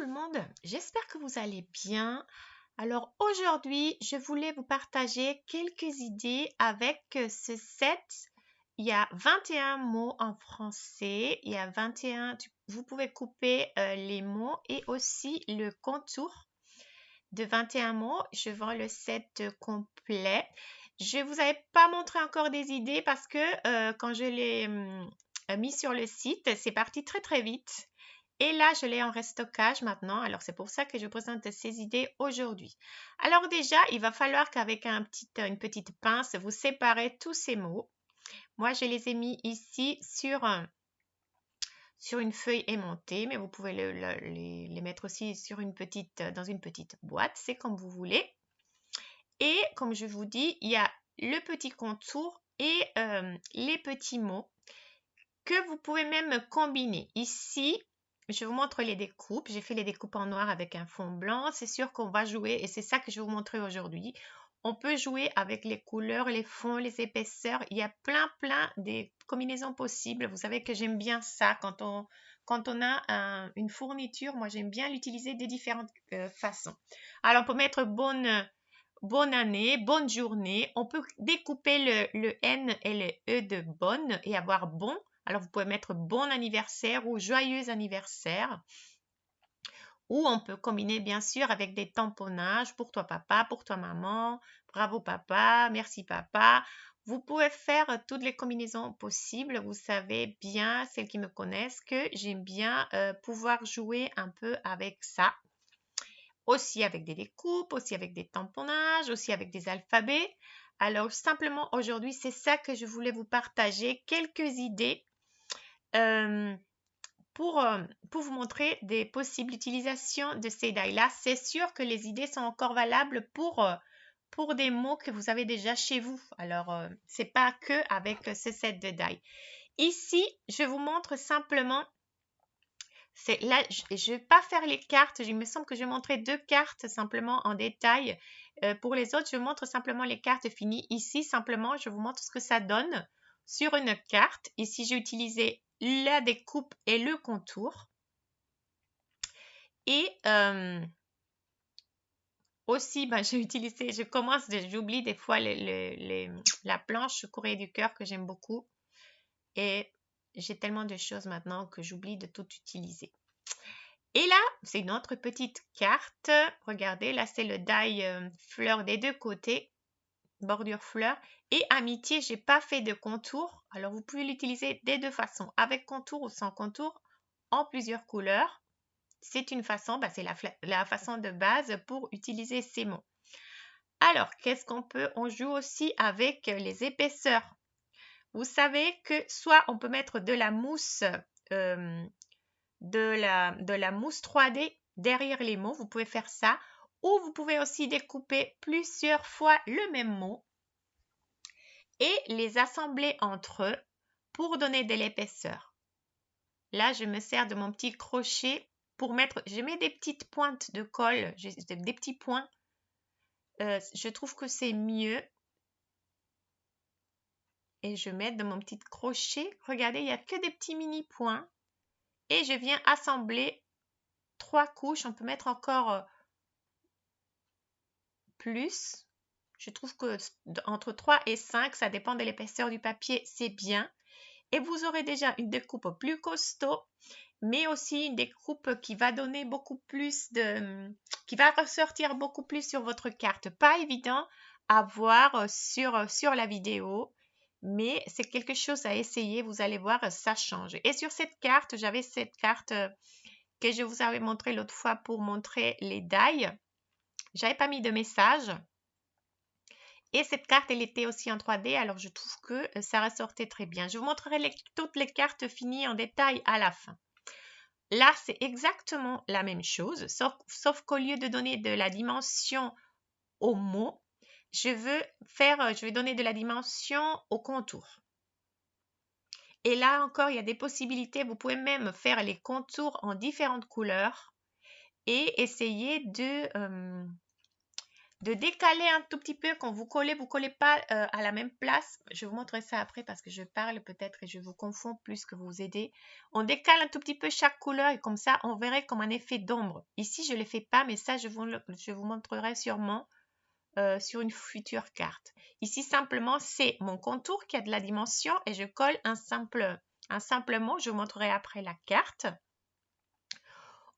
le monde, j'espère que vous allez bien. Alors aujourd'hui, je voulais vous partager quelques idées avec ce set. Il y a 21 mots en français, il y a 21, vous pouvez couper les mots et aussi le contour de 21 mots. Je vends le set complet. Je ne vous avais pas montré encore des idées parce que quand je l'ai mis sur le site, c'est parti très très vite. Et là, je l'ai en restockage maintenant. Alors, c'est pour ça que je présente ces idées aujourd'hui. Alors déjà, il va falloir qu'avec une petite pince, vous séparez tous ces mots. Moi, je les ai mis ici sur une feuille aimantée, mais vous pouvez les mettre aussi dans une petite boîte. C'est comme vous voulez. Et comme je vous dis, il y a le petit contour et les petits mots que vous pouvez même combiner. Ici, je vous montre les découpes. J'ai fait les découpes en noir avec un fond blanc. C'est sûr qu'on va jouer et c'est ça que je vais vous montrer aujourd'hui. On peut jouer avec les couleurs, les fonds, les épaisseurs. Il y a plein de combinaisons possibles. Vous savez que j'aime bien ça quand on a une fourniture. Moi, j'aime bien l'utiliser de différentes façons. Alors, pour mettre bonne année, bonne journée, on peut découper le N et le E de bonne et avoir bon. Alors, vous pouvez mettre bon anniversaire ou joyeux anniversaire. Ou on peut combiner bien sûr avec des tamponnages pour toi papa, pour toi maman, bravo papa, merci papa. Vous pouvez faire toutes les combinaisons possibles. Vous savez bien, celles qui me connaissent, que j'aime bien pouvoir jouer un peu avec ça. Aussi avec des découpes, aussi avec des tamponnages, aussi avec des alphabets. Alors simplement aujourd'hui, c'est ça que je voulais vous partager, quelques idées pour vous montrer des possibles utilisations de ces die-là. C'est sûr que les idées sont encore valables pour des mots que vous avez déjà chez vous. Alors, c'est pas que avec ce set de die. Ici, je vous montre simplement. Là, je ne vais pas faire les cartes. Il me semble que je vais montrer deux cartes simplement en détail. Pour les autres, je montre simplement les cartes finies. Ici, simplement, je vous montre ce que ça donne sur une carte. Ici, j'ai utilisé la découpe et le contour. Et aussi, j'oublie des fois la planche courrier du cœur que j'aime beaucoup. Et j'ai tellement de choses maintenant que j'oublie de tout utiliser. Et là, c'est une autre petite carte. Regardez, là, c'est le die fleur des deux côtés, bordure fleur. Et amitié, j'ai pas fait de contour. Alors, vous pouvez l'utiliser des deux façons, avec contour ou sans contour, en plusieurs couleurs. C'est une façon, c'est la façon de base pour utiliser ces mots. Alors, qu'est-ce qu'on peut? On joue aussi avec les épaisseurs. Vous savez que soit on peut mettre de la mousse, de la mousse 3D derrière les mots. Vous pouvez faire ça. Ou vous pouvez aussi découper plusieurs fois le même mot et les assembler entre eux pour donner de l'épaisseur. Là, je me sers de mon petit crochet pour mettre, je mets des petites pointes de colle, des petits points. Je trouve que c'est mieux. Et je mets de mon petit crochet. Regardez, il n'y a que des petits mini points. Et je viens assembler 3 couches. On peut mettre encore plus. Je trouve que entre 3 et 5, ça dépend de l'épaisseur du papier, c'est bien. Et vous aurez déjà une découpe plus costaud, mais aussi une découpe qui va donner beaucoup plus qui va ressortir beaucoup plus sur votre carte. Pas évident à voir sur la vidéo, mais c'est quelque chose à essayer. Vous allez voir, ça change. Et sur cette carte, j'avais cette carte que je vous avais montré l'autre fois pour montrer les die. J'avais pas mis de message. Et cette carte, elle était aussi en 3D, alors je trouve que ça ressortait très bien. Je vous montrerai toutes les cartes finies en détail à la fin. Là, c'est exactement la même chose, sauf qu'au lieu de donner de la dimension au mot, je vais donner de la dimension au contour. Et là encore, il y a des possibilités. Vous pouvez même faire les contours en différentes couleurs et essayer de décaler un tout petit peu quand vous collez pas à la même place. Je vous montrerai ça après parce que je parle peut-être et je vous confonds plus que vous aider. On décale un tout petit peu chaque couleur et comme ça, on verrait comme un effet d'ombre. Ici, je ne le fais pas, mais ça, je vous montrerai sûrement sur une future carte. Ici, simplement, c'est mon contour qui a de la dimension et je colle un simple mot. Je vous montrerai après la carte.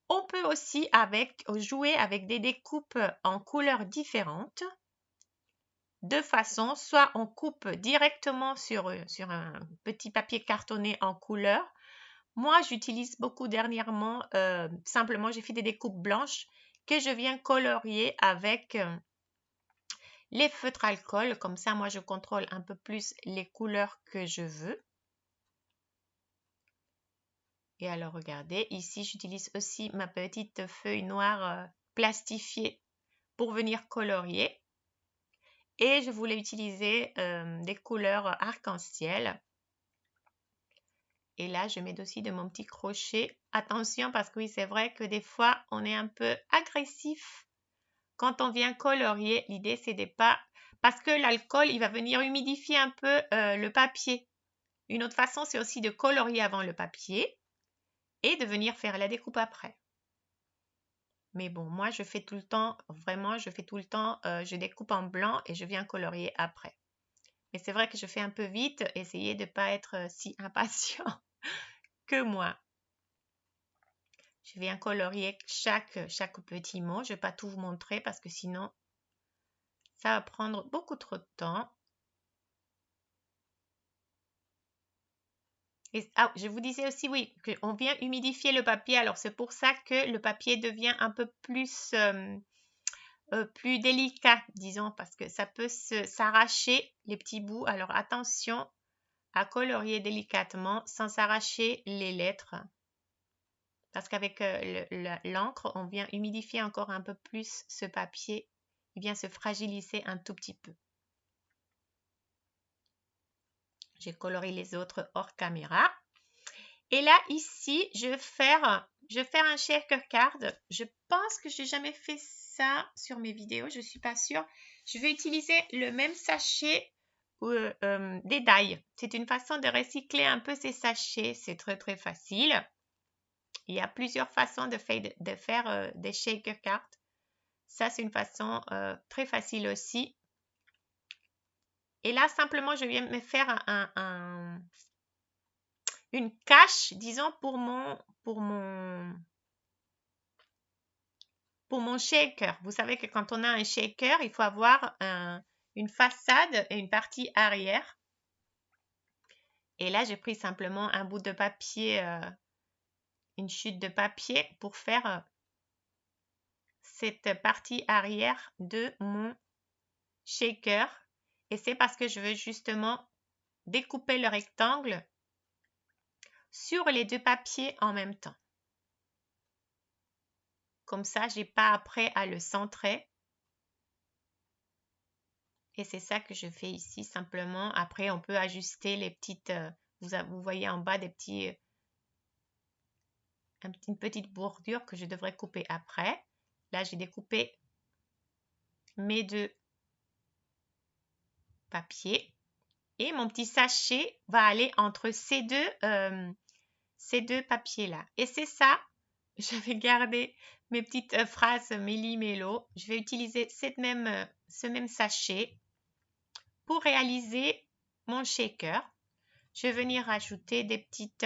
On peut aussi jouer avec des découpes en couleurs différentes. Deux façons, soit on coupe directement sur un petit papier cartonné en couleur. Moi, j'utilise beaucoup dernièrement, simplement, j'ai fait des découpes blanches que je viens colorier avec les feutres alcool. Comme ça, moi, je contrôle un peu plus les couleurs que je veux. Et alors, regardez, ici, j'utilise aussi ma petite feuille noire plastifiée pour venir colorier. Et je voulais utiliser des couleurs arc-en-ciel. Et là, je mets aussi de mon petit crochet. Attention, parce que oui, c'est vrai que des fois, on est un peu agressif quand on vient colorier. L'idée, c'est de pas... Parce que l'alcool, il va venir humidifier un peu le papier. Une autre façon, c'est aussi de colorier avant le papier et de venir faire la découpe après. Mais bon, moi, je fais tout le temps, vraiment, je découpe en blanc et je viens colorier après. Mais c'est vrai que je fais un peu vite, essayez de ne pas être si impatient que moi. Je viens colorier chaque petit mot. Je ne vais pas tout vous montrer parce que sinon, ça va prendre beaucoup trop de temps. Et, je vous disais aussi, oui, qu'on vient humidifier le papier. Alors, c'est pour ça que le papier devient un peu plus délicat, disons, parce que ça peut s'arracher les petits bouts. Alors, attention à colorier délicatement sans s'arracher les lettres. Parce qu'avec l'encre, on vient humidifier encore un peu plus ce papier. Il vient se fragiliser un tout petit peu. J'ai coloré les autres hors caméra. Et là, ici, je vais faire un shaker card. Je pense que je n'ai jamais fait ça sur mes vidéos. Je ne suis pas sûre. Je vais utiliser le même sachet des die. C'est une façon de recycler un peu ces sachets. C'est très, très facile. Il y a plusieurs façons de faire des shaker cards. Ça, c'est une façon très facile aussi. Et là, simplement, je viens me faire une cache, disons, pour mon shaker. Vous savez que quand on a un shaker, il faut avoir une façade et une partie arrière. Et là, j'ai pris simplement un bout de papier, une chute de papier pour faire cette partie arrière de mon shaker. Et c'est parce que je veux justement découper le rectangle sur les deux papiers en même temps. Comme ça, je n'ai pas après à le centrer. Et c'est ça que je fais ici simplement. Après, on peut ajuster les petites... vous voyez en bas des petits... une petite bordure que je devrais couper après. Là, j'ai découpé mes deux papiers. Et mon petit sachet va aller entre ces deux papiers-là. Et c'est ça. Je vais garder mes petites phrases méli-mélo. Je vais utiliser ce même sachet pour réaliser mon shaker. Je vais venir ajouter des petites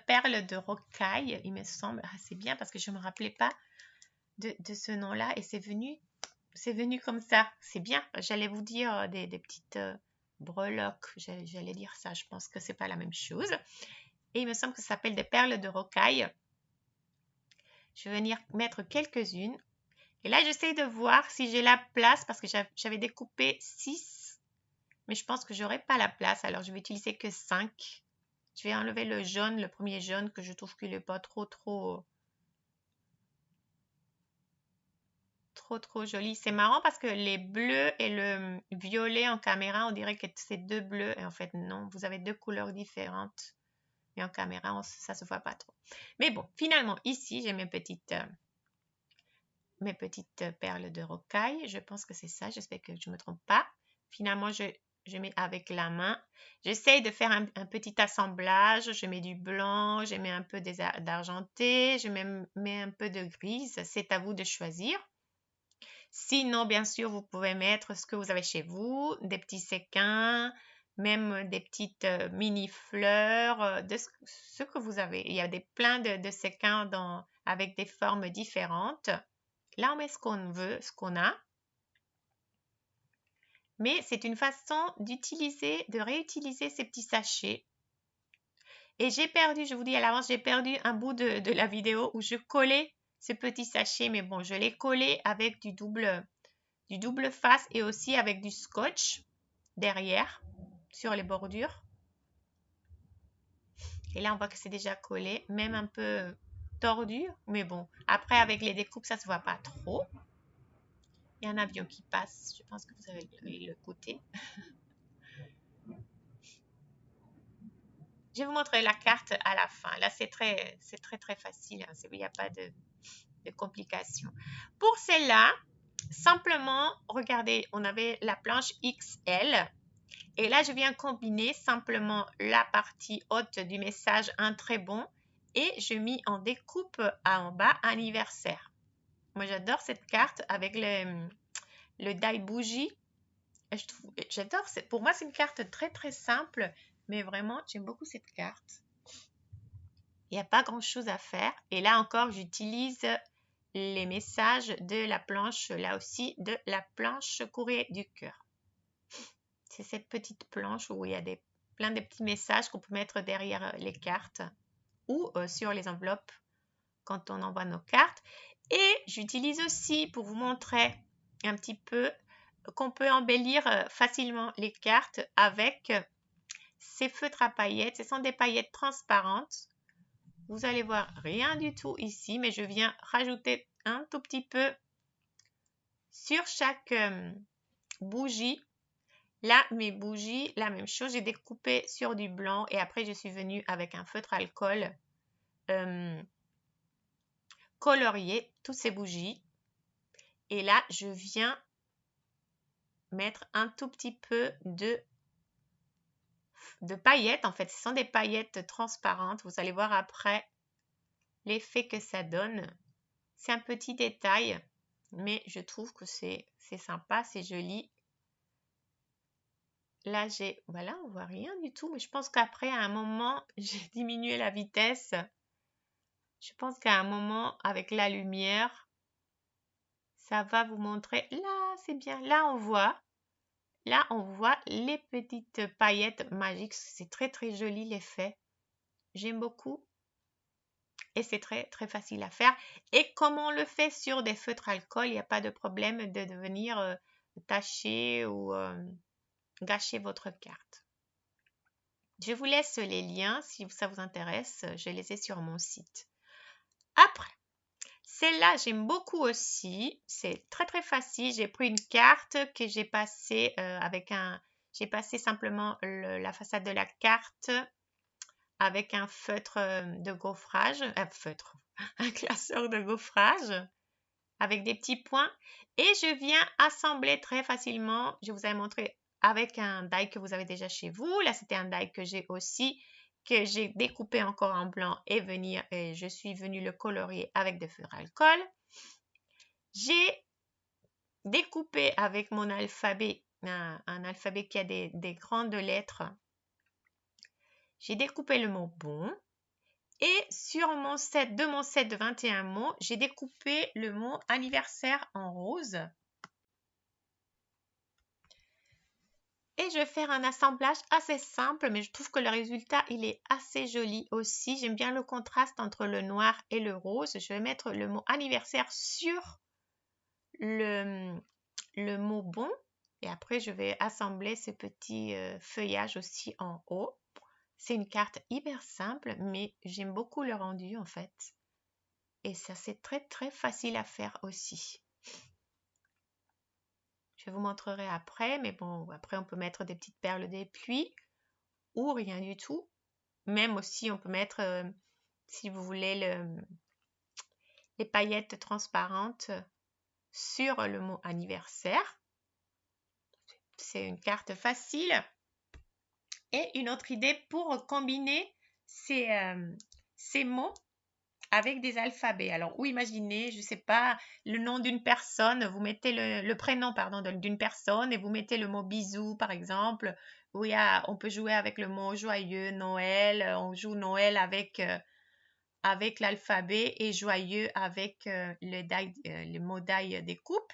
perles de rocaille, il me semble. Ah, c'est bien parce que je ne me rappelais pas de ce nom-là et c'est venu comme ça. C'est bien. J'allais vous dire des petites breloques. J'allais dire ça. Je pense que ce n'est pas la même chose. Et il me semble que ça s'appelle des perles de rocaille. Je vais venir mettre quelques-unes. Et là, j'essaie de voir si j'ai la place parce que j'avais découpé 6. Mais je pense que je n'aurai pas la place. Alors, je vais utiliser que 5. Je vais enlever le jaune, le premier jaune que je trouve qu'il n'est pas trop joli. C'est marrant parce que les bleus et le violet en caméra, on dirait que c'est deux bleus. Et en fait, non, vous avez deux couleurs différentes. Mais en caméra, ça ne se voit pas trop. Mais bon, finalement, ici, j'ai mes petites mes petites perles de rocaille. Je pense que c'est ça, j'espère que je ne me trompe pas. Finalement, je mets avec la main. J'essaye de faire un petit assemblage. Je mets du blanc, je mets un peu d'argenté, je mets un peu de grise. C'est à vous de choisir. Sinon, bien sûr, vous pouvez mettre ce que vous avez chez vous, des petits séquins, même des petites mini fleurs, de ce que vous avez. Il y a plein de séquins avec des formes différentes. Là, on met ce qu'on veut, ce qu'on a. Mais c'est une façon de réutiliser ces petits sachets. Et j'ai perdu, je vous dis à l'avance, j'ai perdu un bout de la vidéo où je collais ce petit sachet. Mais bon, je l'ai collé avec du double face et aussi avec du scotch derrière sur les bordures. Et là, on voit que c'est déjà collé, même un peu tordu. Mais bon, après, avec les découpes, ça ne se voit pas trop. Il y a un avion qui passe. Je pense que vous avez le côté. Je vais vous montrer la carte à la fin. Là, c'est très facile. Hein. Il n'y a pas de complications. Pour celle-là, simplement, regardez, on avait la planche XL. Et là, je viens combiner simplement la partie haute du message un très bon et je mets en découpe en bas anniversaire. Moi, j'adore cette carte avec le die bougie. J'adore. Pour moi, c'est une carte très simple, mais vraiment, j'aime beaucoup cette carte. Il n'y a pas grand-chose à faire. Et là encore, j'utilise les messages de la planche, là aussi, de la planche courrier du cœur. C'est cette petite planche où il y a plein de petits messages qu'on peut mettre derrière les cartes ou sur les enveloppes quand on envoie nos cartes. Et j'utilise aussi pour vous montrer un petit peu qu'on peut embellir facilement les cartes avec ces feutres à paillettes. Ce sont des paillettes transparentes. Vous allez voir rien du tout ici, mais je viens rajouter un tout petit peu sur chaque bougie. Là, mes bougies, la même chose, j'ai découpé sur du blanc et après je suis venue avec un feutre alcool colorier toutes ces bougies. Et là, je viens mettre un tout petit peu de paillettes. En fait, ce sont des paillettes transparentes. Vous allez voir après l'effet que ça donne. C'est un petit détail, mais je trouve que c'est sympa, c'est joli. Là, voilà, on voit rien du tout, mais je pense qu'après, à un moment, j'ai diminué la vitesse. Je pense qu'à un moment, avec la lumière, ça va vous montrer. Là, c'est bien. Là, on voit les petites paillettes magiques. C'est très joli l'effet. J'aime beaucoup. Et c'est très facile à faire. Et comme on le fait sur des feutres alcool, il n'y a pas de problème de venir tacher ou gâcher votre carte. Je vous laisse les liens si ça vous intéresse. Je les ai sur mon site. Après, celle-là, j'aime beaucoup aussi. C'est très facile. J'ai pris une carte que j'ai passée j'ai passé simplement la façade de la carte avec un feutre de gaufrage. Un classeur de gaufrage avec des petits points. Et je viens assembler très facilement. Je vous ai montré avec un die que vous avez déjà chez vous. Là, c'était un die que j'ai aussi, que j'ai découpé encore en blanc et je suis venue le colorier avec des feutres alcool. J'ai découpé avec mon alphabet, un alphabet qui a des grandes lettres. J'ai découpé le mot bon. Et sur mon set de 21 mots, j'ai découpé le mot anniversaire en rose. Et je vais faire un assemblage assez simple, mais je trouve que le résultat, il est assez joli aussi. J'aime bien le contraste entre le noir et le rose. Je vais mettre le mot anniversaire sur le mot bon. Et après, je vais assembler ce petit feuillage aussi en haut. C'est une carte hyper simple, mais j'aime beaucoup le rendu en fait. Et ça, c'est très facile à faire aussi. Je vous montrerai après, mais bon, après on peut mettre des petites perles des pluies ou rien du tout. Même aussi, on peut mettre, si vous voulez, les paillettes transparentes sur le mot anniversaire. C'est une carte facile. Et une autre idée pour combiner ces mots avec des alphabets. Alors, ou imaginez, je ne sais pas, le nom d'une personne, vous mettez le prénom pardon, d'une personne et vous mettez le mot bisou, par exemple. Oui, on peut jouer avec le mot joyeux, Noël. On joue Noël avec l'alphabet et joyeux avec le mot d'ail des coupes.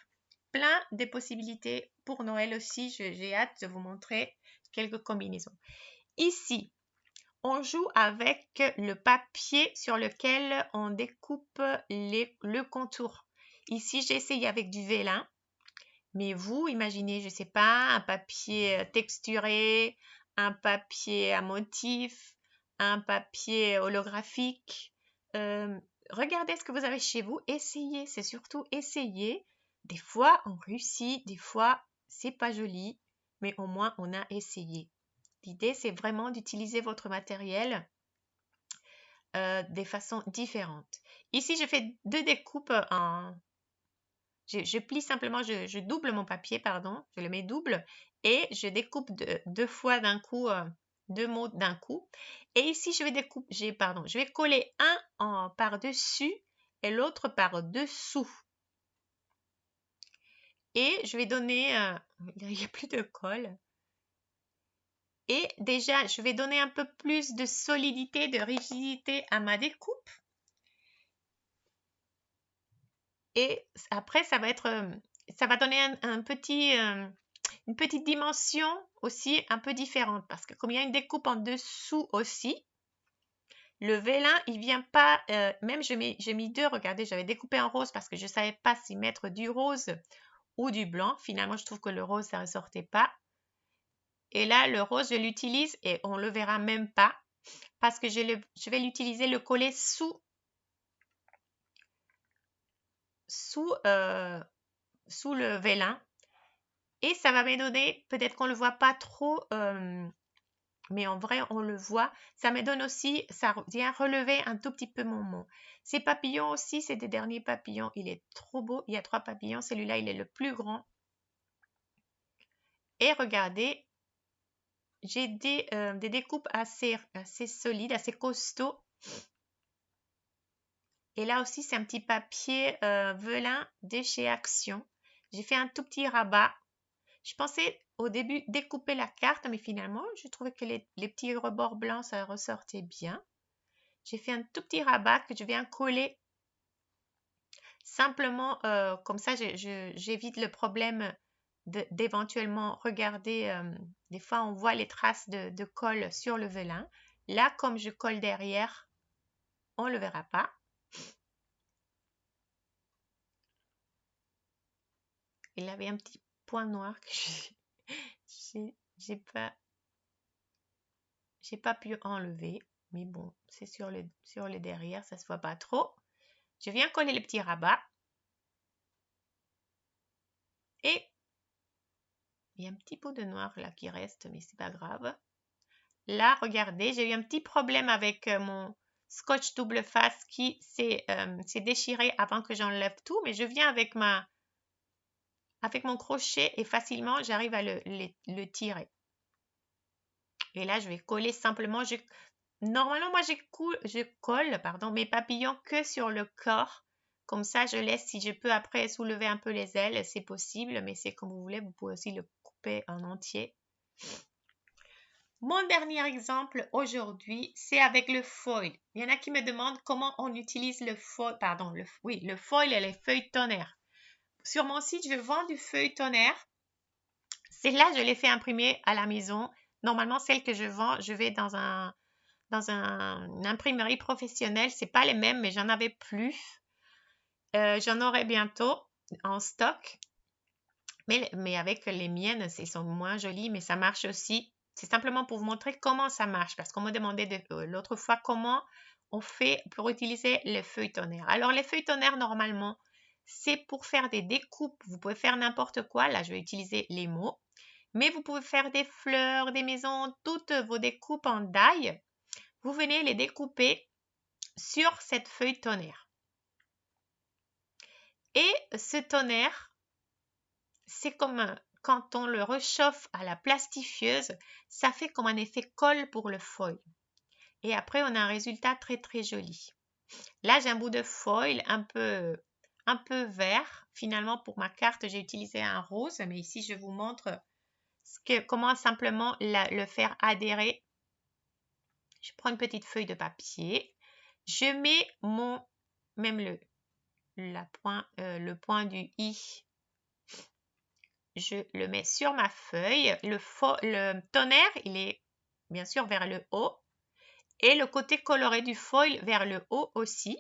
Plein de possibilités pour Noël aussi. J'ai hâte de vous montrer quelques combinaisons. Ici, on joue avec le papier sur lequel on découpe le contour. Ici, j'ai essayé avec du vélin, mais vous, imaginez, je ne sais pas, un papier texturé, un papier à motif, un papier holographique. Regardez ce que vous avez chez vous, essayez, c'est surtout essayer. Des fois, on réussit, des fois, c'est pas joli, mais au moins, on a essayé. L'idée, c'est vraiment d'utiliser votre matériel de façon différente. Ici, je fais deux découpes je plie simplement, je double mon papier, pardon, je le mets double et je découpe deux fois d'un coup, deux mots d'un coup. Et ici, je vais coller un par-dessus et l'autre par-dessous. Et je vais donner, il n'y a plus de colle. Et déjà, je vais donner un peu plus de solidité, de rigidité à ma découpe. Et après, ça va donner une petite dimension aussi un peu différente. Parce que comme il y a une découpe en dessous aussi, le vélin, il vient pas, même j'ai mis deux, regardez, j'avais découpé en rose parce que je ne savais pas si mettre du rose ou du blanc. Finalement, je trouve que le rose, ça ne ressortait pas. Et là, le rose, je l'utilise et on ne le verra même pas parce que je vais l'utiliser, le coller sous le vélin. Et ça va me donner, peut-être qu'on ne le voit pas trop, mais en vrai, on le voit. Ça me donne aussi, ça vient relever un tout petit peu mon mot. Ces papillons aussi, c'est des derniers papillons. Il est trop beau. Il y a 3 papillons. Celui-là, il est le plus grand. Et regardez, j'ai des découpes assez solides, assez costauds. Et là aussi, c'est un petit papier velin de chez Action. J'ai fait un tout petit rabat. Je pensais au début découper la carte, mais finalement, je trouvais que les petits rebords blancs, ça ressortait bien. J'ai fait un tout petit rabat que je viens coller simplement, comme ça, j'évite le problème d'éventuellement regarder. Des fois, on voit les traces de colle sur le velin. Là, comme je colle derrière, on ne le verra pas. Il avait un petit point noir que j'ai pas pu enlever, mais bon, c'est sur le derrière, ça se voit pas trop. Je viens coller le petit rabat et il y a un petit pot de noir là qui reste, mais c'est pas grave. Là, regardez, j'ai eu un petit problème avec mon scotch double face qui s'est déchiré avant que j'enlève tout, mais je viens avec mon crochet et facilement j'arrive à le tirer. Et là, je vais coller simplement. Normalement, moi, je colle mes papillons que sur le corps. Comme ça, je laisse, si je peux après soulever un peu les ailes, c'est possible, mais c'est comme vous voulez. Vous pouvez aussi le couper en entier. Mon dernier exemple aujourd'hui, c'est avec le foil. Il y en a qui me demandent comment on utilise le foil, le foil et les feuilletonnaires. Sur mon site, je vends du feuilletonnaire. Celle-là, je l'ai fait imprimer à la maison. Normalement, celle que je vends, je vais dans une imprimerie professionnelle. C'est pas les mêmes, mais j'en avais plus. J'en aurai bientôt en stock. Mais avec les miennes, elles sont moins jolies, mais ça marche aussi. C'est simplement pour vous montrer comment ça marche, parce qu'on m'a demandé l'autre fois comment on fait pour utiliser les feuilletonnaires. Alors, les feuilletonnaires, normalement, c'est pour faire des découpes. Vous pouvez faire n'importe quoi. Là, je vais utiliser les mots. Mais vous pouvez faire des fleurs, des maisons, toutes vos découpes en die. Vous venez les découper sur cette feuilletonnaire. Et ce tonnerre, c'est comme quand on le réchauffe à la plastifieuse, ça fait comme un effet colle pour le foil. Et après, on a un résultat très très joli. Là, j'ai un bout de foil un peu vert. Finalement, pour ma carte, j'ai utilisé un rose, mais ici, je vous montre comment simplement le faire adhérer. Je prends une petite feuille de papier. Je mets même le point du i. Je le mets sur ma feuille. Le tonnerre, il est bien sûr vers le haut. Et le côté coloré du foil vers le haut aussi.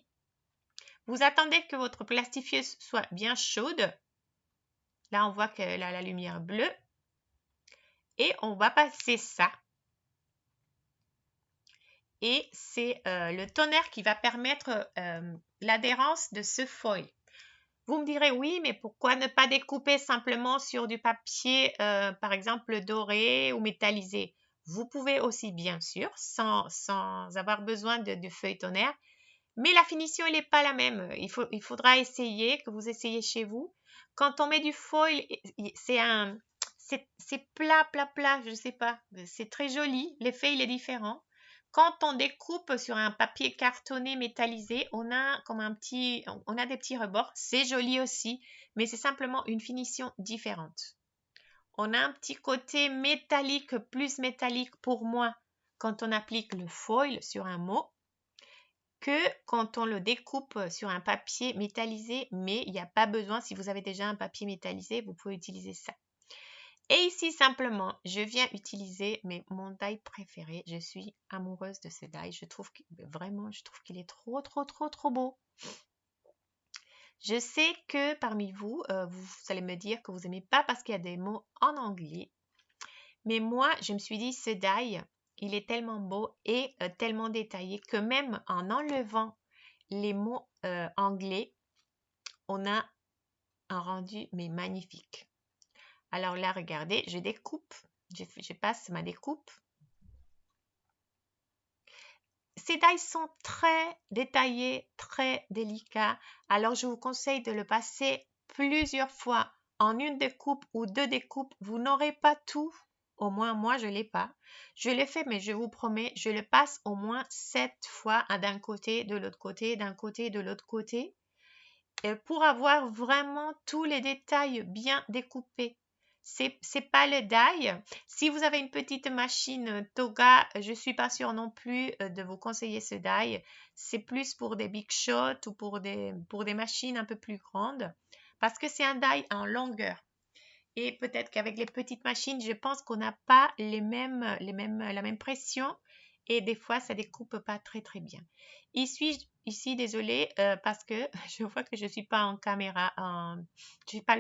Vous attendez que votre plastifieuse soit bien chaude. Là, on voit qu'elle a la lumière bleue. Et on va passer ça. Et c'est le tonnerre qui va permettre l'adhérence de ce foil. Vous me direz, oui, mais pourquoi ne pas découper simplement sur du papier, par exemple, doré ou métallisé? Vous pouvez aussi, bien sûr, sans avoir besoin de feuille tonnerre. Mais la finition, elle n'est pas la même. Il faudra essayer, que vous essayez chez vous. Quand on met du foil, c'est plat, je ne sais pas. C'est très joli. L'effet, il est différent. Quand on découpe sur un papier cartonné métallisé, on a des petits rebords. C'est joli aussi, mais c'est simplement une finition différente. On a un petit côté métallique, plus métallique pour moi, quand on applique le foil sur un mot, que quand on le découpe sur un papier métallisé, mais il n'y a pas besoin, si vous avez déjà un papier métallisé, vous pouvez utiliser ça. Et ici, simplement, je viens utiliser mon die préféré. Je suis amoureuse de ce die. Je trouve qu'il est trop, trop, trop, trop beau. Je sais que parmi vous, vous allez me dire que vous n'aimez pas parce qu'il y a des mots en anglais. Mais moi, je me suis dit, ce die, il est tellement beau et tellement détaillé que même en enlevant les mots anglais, on a un rendu mais magnifique. Alors là, regardez, je découpe, je passe ma découpe. Ces die sont très détaillés, très délicats. Alors, je vous conseille de le passer plusieurs fois en une découpe ou deux découpes. Vous n'aurez pas tout. Au moins, moi, je ne l'ai pas. Je l'ai fait, mais je vous promets, je le passe au moins 7 fois d'un côté, de l'autre côté, d'un côté, de l'autre côté, pour avoir vraiment tous les détails bien découpés. C'est pas le die. Si vous avez une petite machine Toga, je suis pas sûre non plus de vous conseiller ce die. C'est plus pour des big shots ou pour des machines un peu plus grandes, parce que c'est un die en longueur. Et peut-être qu'avec les petites machines, je pense qu'on n'a pas la même pression et des fois, ça découpe pas très très bien. Ici, désolée, parce que je vois que je ne suis pas en caméra, je n'ai pas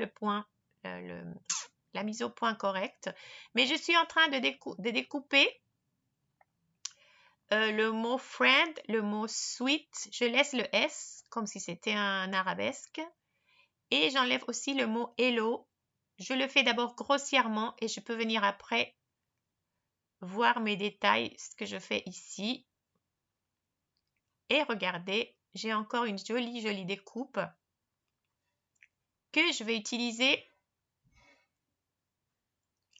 la mise au point correcte, mais je suis en train de découper le mot friend, le mot sweet. Je laisse le S comme si c'était un arabesque et j'enlève aussi le mot hello. Je le fais d'abord grossièrement et je peux venir après voir mes détails, ce que je fais ici. Et regardez, j'ai encore une jolie découpe que je vais utiliser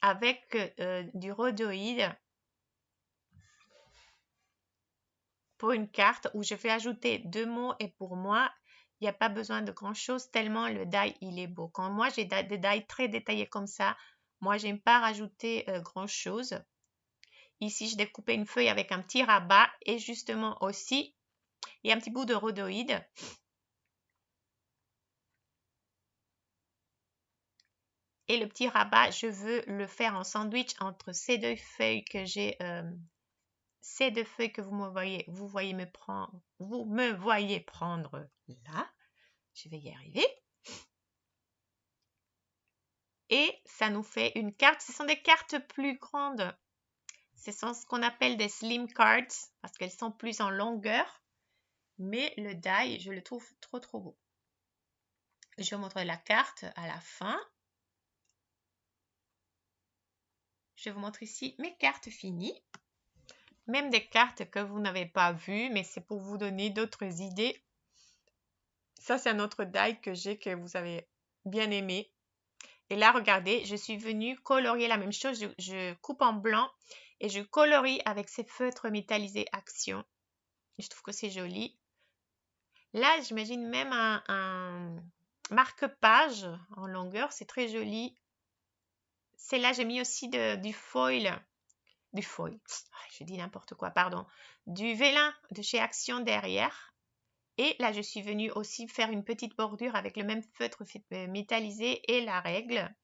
avec du rhodoïde pour une carte où je vais ajouter 2 mots et pour moi, il n'y a pas besoin de grand chose tellement le die il est beau. Quand moi j'ai des die très détaillés comme ça, moi j'aime pas rajouter grand chose. Ici, je découpais une feuille avec un petit rabat et justement aussi, il y a un petit bout de rhodoïde. Et le petit rabat, je veux le faire en sandwich entre ces deux feuilles que j'ai, ces deux feuilles que vous me voyez prendre là. Je vais y arriver. Et ça nous fait une carte. Ce sont des cartes plus grandes. Ce sont ce qu'on appelle des slim cards parce qu'elles sont plus en longueur. Mais le die, je le trouve trop trop beau. Je vais vous montrer la carte à la fin. Je vous montre ici mes cartes finies. Même des cartes que vous n'avez pas vues, mais c'est pour vous donner d'autres idées Ça, c'est un autre die que j'ai que vous avez bien aimé. Et là, regardez, je suis venue colorier la même chose. Je coupe en blanc et je colorie avec ces feutres métallisés Action. Je trouve que c'est joli. Là, j'imagine même un marque-page en longueur. C'est très joli. C'est là, j'ai mis aussi du foil. Du foil. Je dis n'importe quoi, pardon. Du vélin de chez Action derrière. Et là, je suis venue aussi faire une petite bordure avec le même feutre métallisé et la règle.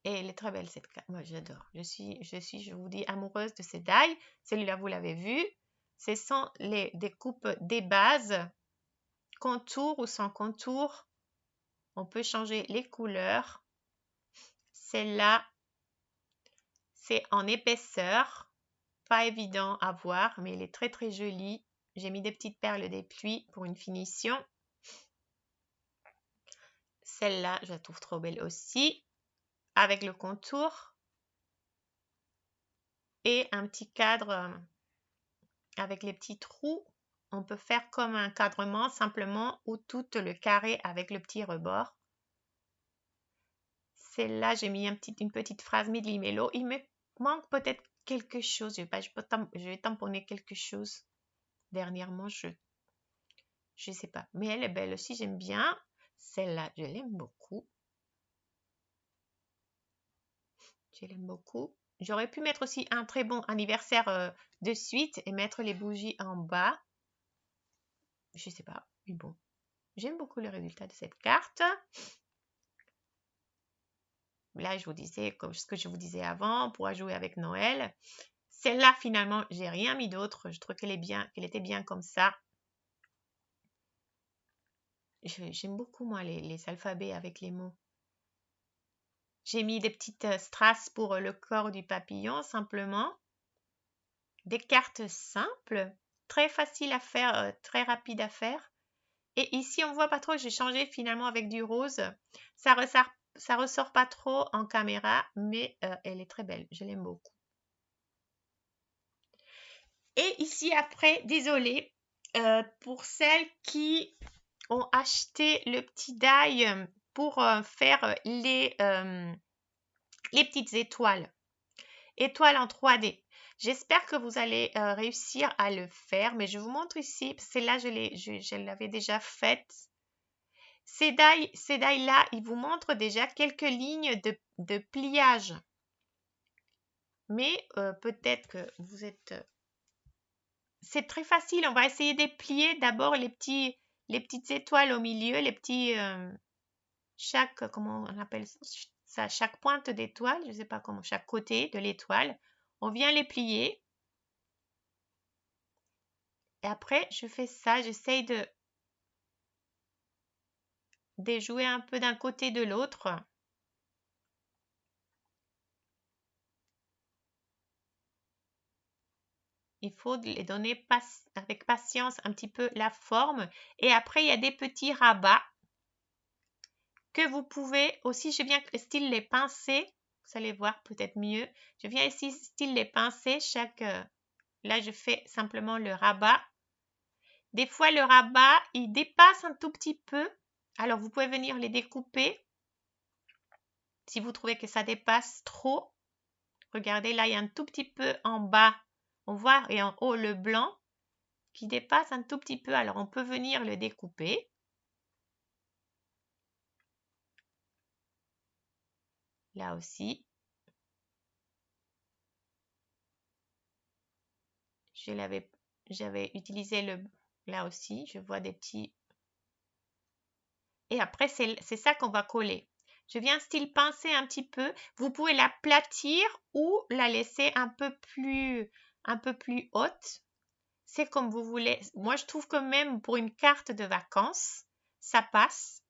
Et elle est très belle cette carte. Moi, j'adore. Je vous dis, amoureuse de ces die. Celui-là, vous l'avez vu. Ce sont les découpes des bases, contour ou sans contour. On peut changer les couleurs. Celle-là, c'est en épaisseur. Pas évident à voir, mais elle est très très jolie. J'ai mis des petites perles des pluies pour une finition. Celle-là, je la trouve trop belle aussi. Avec le contour. Et un petit cadre avec les petits trous. On peut faire comme un cadrement simplement ou tout le carré avec le petit rebord. Celle-là, j'ai mis une petite phrase Midlimélo. Il me manque peut-être quelque chose. Je vais tamponner quelque chose. Dernièrement, je sais pas. Mais elle est belle aussi, j'aime bien. Celle-là, je l'aime beaucoup. Je l'aime beaucoup. J'aurais pu mettre aussi un très bon anniversaire de suite et mettre les bougies en bas. Je sais pas, mais bon. J'aime beaucoup le résultat de cette carte. Là, je vous disais, comme ce que je vous disais avant, on pourra jouer avec Noël. Celle-là, finalement, j'ai rien mis d'autre. Je trouve qu'elle était bien comme ça. J'aime beaucoup, moi, les alphabets avec les mots. J'ai mis des petites strass pour le corps du papillon, simplement. Des cartes simples, très faciles à faire, très rapides à faire. Et ici, on voit pas trop, j'ai changé finalement avec du rose. Ça ressort pas trop en caméra, mais elle est très belle. Je l'aime beaucoup. Et ici, après, désolée, pour celles qui ont acheté le petit die pour faire les petites étoiles. Étoiles en 3D. J'espère que vous allez réussir à le faire, mais je vous montre ici. Celle-là, je l'avais déjà faite. Ces die-là, ils vous montrent déjà quelques lignes de pliage. Mais peut-être que vous êtes... c'est très facile. On va essayer de plier d'abord les petites étoiles au milieu, les petits... comment on appelle ça? Chaque pointe d'étoile, je ne sais pas comment, chaque côté de l'étoile. On vient les plier. Et après, je fais ça. J'essaye de jouer un peu d'un côté de l'autre. Il faut les donner avec patience un petit peu la forme. Et après, il y a des petits rabats que vous pouvez aussi, je viens style les pincer. Vous allez voir peut-être mieux. Je viens ici style les pincer. Là, je fais simplement le rabat. Des fois, le rabat, il dépasse un tout petit peu. Alors, vous pouvez venir les découper. Si vous trouvez que ça dépasse trop, regardez, là, il y a un tout petit peu en bas. On voit, et en haut, le blanc qui dépasse un tout petit peu. Alors, on peut venir le découper. Là aussi. J'avais utilisé là aussi. Je vois des petits... Et après, c'est ça qu'on va coller. Je viens style pincer un petit peu. Vous pouvez l'aplatir ou la laisser un peu plus haute. C'est comme vous voulez. Moi, je trouve que même pour une carte de vacances, ça passe.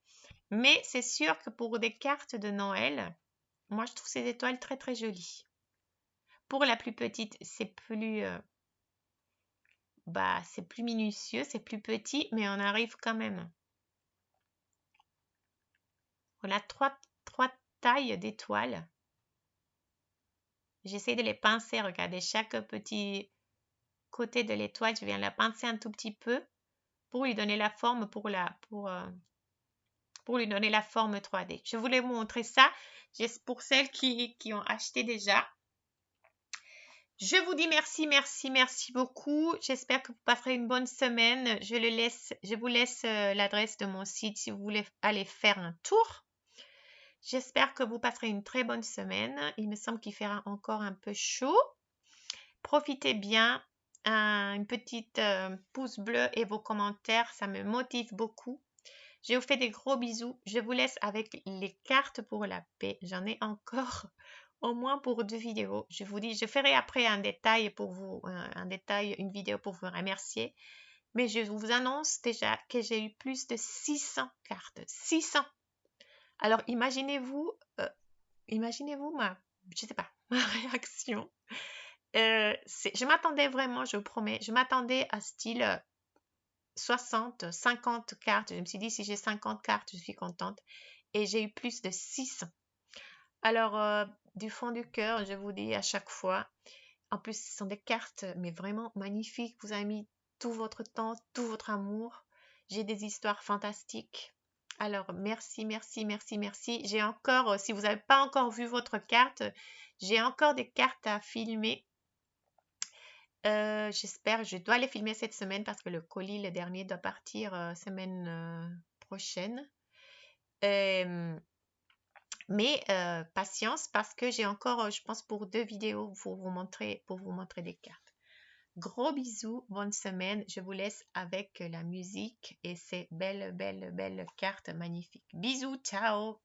Mais c'est sûr que pour des cartes de Noël, moi, je trouve ces étoiles très, très jolies. Pour la plus petite, c'est plus minutieux, c'est plus petit, mais on arrive quand même. On a trois tailles d'étoiles. J'essaie de les pincer. Regardez, chaque petit côté de l'étoile, je viens la pincer un tout petit peu pour lui donner la forme, pour lui donner la forme 3D. Je voulais vous montrer ça pour celles qui ont acheté déjà. Je vous dis merci, merci, merci beaucoup. J'espère que vous passerez une bonne semaine. Je vous laisse l'adresse de mon site si vous voulez aller faire un tour. J'espère que vous passerez une très bonne semaine. Il me semble qu'il fera encore un peu chaud. Profitez bien. Une petite pouce bleu et vos commentaires, ça me motive beaucoup. Je vous fais des gros bisous. Je vous laisse avec les cartes pour la paix. J'en ai encore au moins pour 2 vidéos. Je vous dis, je ferai après un détail pour vous, une vidéo pour vous remercier. Mais je vous annonce déjà que j'ai eu plus de 600 cartes. 600. Alors imaginez-vous je sais pas, ma réaction. Je m'attendais vraiment, je vous promets, je m'attendais à style 60, 50 cartes. Je me suis dit, si j'ai 50 cartes, je suis contente. Et j'ai eu plus de 600. Alors, du fond du cœur, je vous dis à chaque fois, en plus, ce sont des cartes, mais vraiment magnifiques. Vous avez mis tout votre temps, tout votre amour. J'ai des histoires fantastiques. Alors, merci, merci, merci, merci. J'ai encore, si vous n'avez pas encore vu votre carte, j'ai encore des cartes à filmer. J'espère, je dois les filmer cette semaine parce que le colis, le dernier, doit partir semaine prochaine. Mais patience parce que j'ai encore, je pense, pour 2 vidéos pour vous montrer des cartes. Gros bisous, bonne semaine. Je vous laisse avec la musique et ces belles, belles, belles cartes magnifiques. Bisous, ciao!